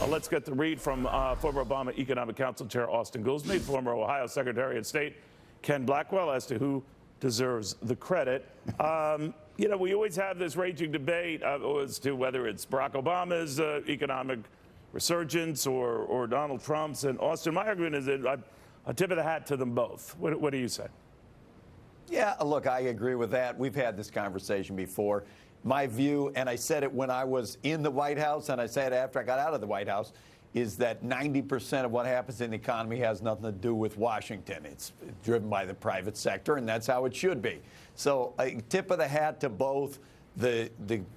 Let's get the read from former Obama Economic Council Chair Austin Goolsbee, former Ohio Secretary of State Ken Blackwell, as to who deserves the credit. You know, we always have this raging debate as to whether it's Barack Obama's economic resurgence or Donald Trump's. And Austin, my argument is that I tip of the hat to them both. What do you say? Yeah, look, I agree with that. We've had this conversation before. My view, and I said it when I was in the White House, and I said after I got out of the White House, is that 90% of what happens in the economy has nothing to do with Washington. It's driven by the private sector, and that's how it should be. So a tip of the hat to both. The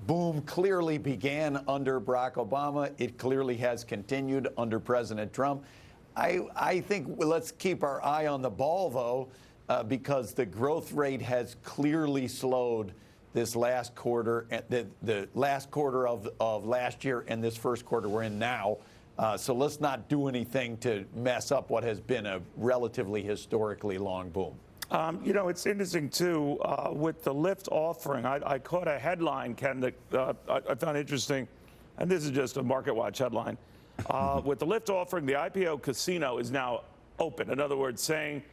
boom clearly began under Barack Obama. It clearly has continued under President Trump. I think let's keep our eye on the ball, though, because the growth rate has clearly slowed this last quarter, the last quarter of last year and this first quarter we're in now. So let's not do anything to mess up what has been a relatively historically long boom. You know, it's interesting, too, with the Lyft offering. I caught a headline, Ken, that I found interesting, and this is just a Market Watch headline. With the Lyft offering, the IPO casino is now open. In other words, saying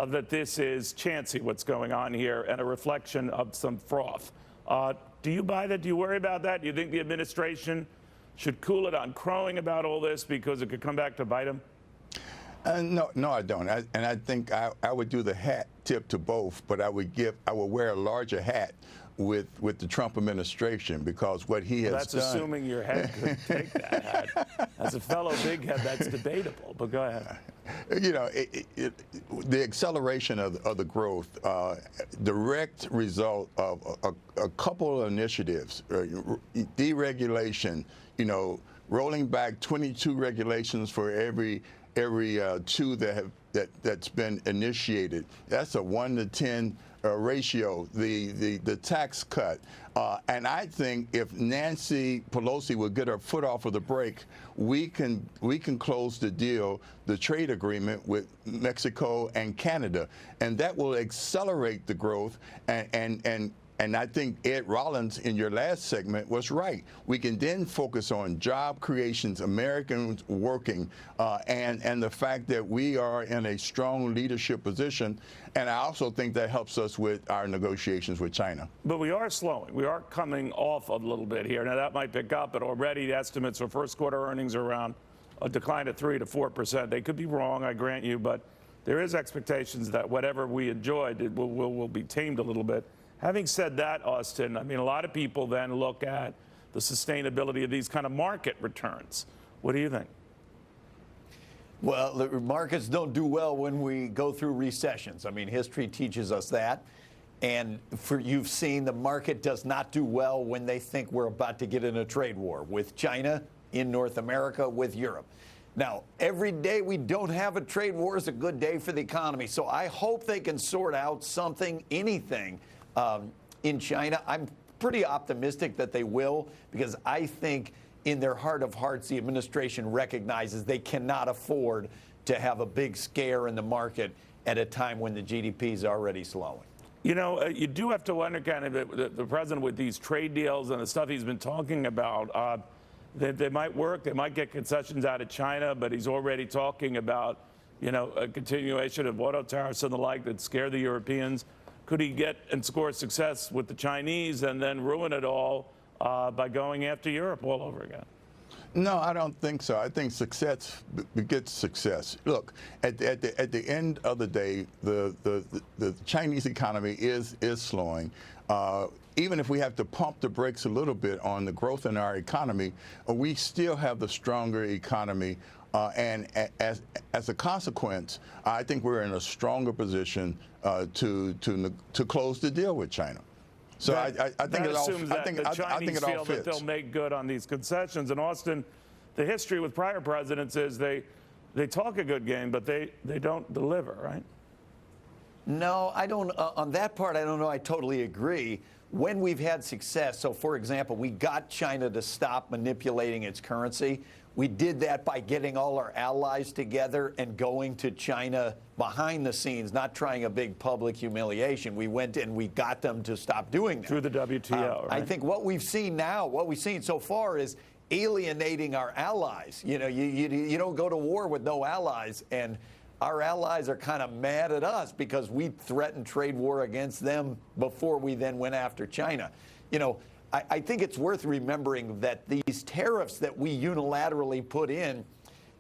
that this is chancy, what's going on here, and a reflection of some froth. Do you buy that? Do you worry about that? Do you think the administration should cool it on crowing about all this because it could come back to bite them? No, I don't. And I think I would do the hat tip to both, but I would wear a larger hat with the Trump administration, because what he has that's done. That's assuming your head could take that hat. As a fellow big head, that's debatable, but go ahead. You know, the acceleration of the growth, direct result of a couple of initiatives, deregulation, you know, rolling back 22 regulations for every two that's been initiated. That's a 1 to 10 ratio. The tax cut, and I think if Nancy Pelosi would get her foot off of the brake, we can close the deal, the trade agreement with Mexico and Canada, and that will accelerate the growth. And I think Ed Rollins in your last segment was right. We can then focus on job creations, Americans working, and the fact that we are in a strong leadership position. And I also think that helps us with our negotiations with China. But we are slowing. We are coming off a little bit here. Now, that might pick up, but already the estimates for first quarter earnings are around a decline of 3 to 4%. They could be wrong, I grant you, but there is expectations that whatever we enjoyed will be tamed a little bit. Having said that, Austin, I mean, a lot of people then look at the sustainability of these kind of market returns. What do you think? Well, the markets don't do well when we go through recessions. I mean, history teaches us that. And you've seen the market does not do well when they think we're about to get in a trade war with China, in North America, with Europe. Now, every day we don't have a trade war is a good day for the economy. So I hope they can sort out something, anything, in China. I'm pretty optimistic that they will, because I think in their heart of hearts, the administration recognizes they cannot afford to have a big scare in the market at a time when the GDP is already slowing. You know, you do have to wonder, kind of, the president with these trade deals and the stuff he's been talking about, they might work. They might get concessions out of China, but he's already talking about, you know, a continuation of auto tariffs and the like that scare the Europeans. Could he get and score success with the Chinese and then ruin it all by going after Europe all over again? No, I don't think so. I think success begets success. Look, at the end of the day, the Chinese economy is slowing. Even if we have to pump the brakes a little bit on the growth in our economy, we still have the stronger economy. And as a consequence, I think we're in a stronger position to close the deal with China. So I think it all. I think it all fits. That they'll make good on these concessions. And Austin, the history with prior presidents is they talk a good game, but they don't deliver, right? No, I don't. On that part, I don't know. I totally agree. When we've had success, so for example, we got China to stop manipulating its currency. We did that by getting all our allies together and going to China behind the scenes, not trying a big public humiliation. We went and we got them to stop doing that. Through the WTO, right? I think what we've seen now, what we've seen so far is alienating our allies. You know, you don't go to war with no allies, and our allies are kind of mad at us because we threatened trade war against them before we then went after China. You know, I think it's worth remembering that these tariffs that we unilaterally put in,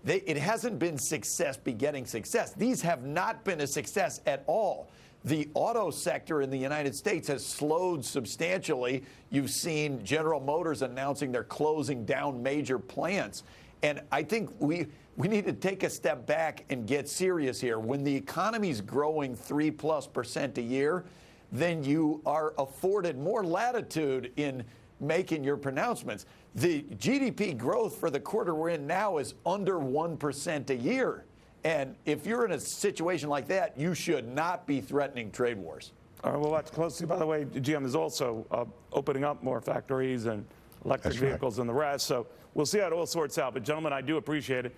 it hasn't been success begetting success. These have not been a success at all. The auto sector in the United States has slowed substantially. You've seen General Motors announcing they're closing down major plants. And I think we need to take a step back and get serious here. When the economy's growing 3+% a year, then you are afforded more latitude in making your pronouncements. The GDP growth for the quarter we're in now is under 1% a year. And if you're in a situation like that, you should not be threatening trade wars. All right, we'll watch closely. By the way, GM is also opening up more factories and electric vehicles and the rest. So we'll see how it all sorts out. But, gentlemen, I do appreciate it.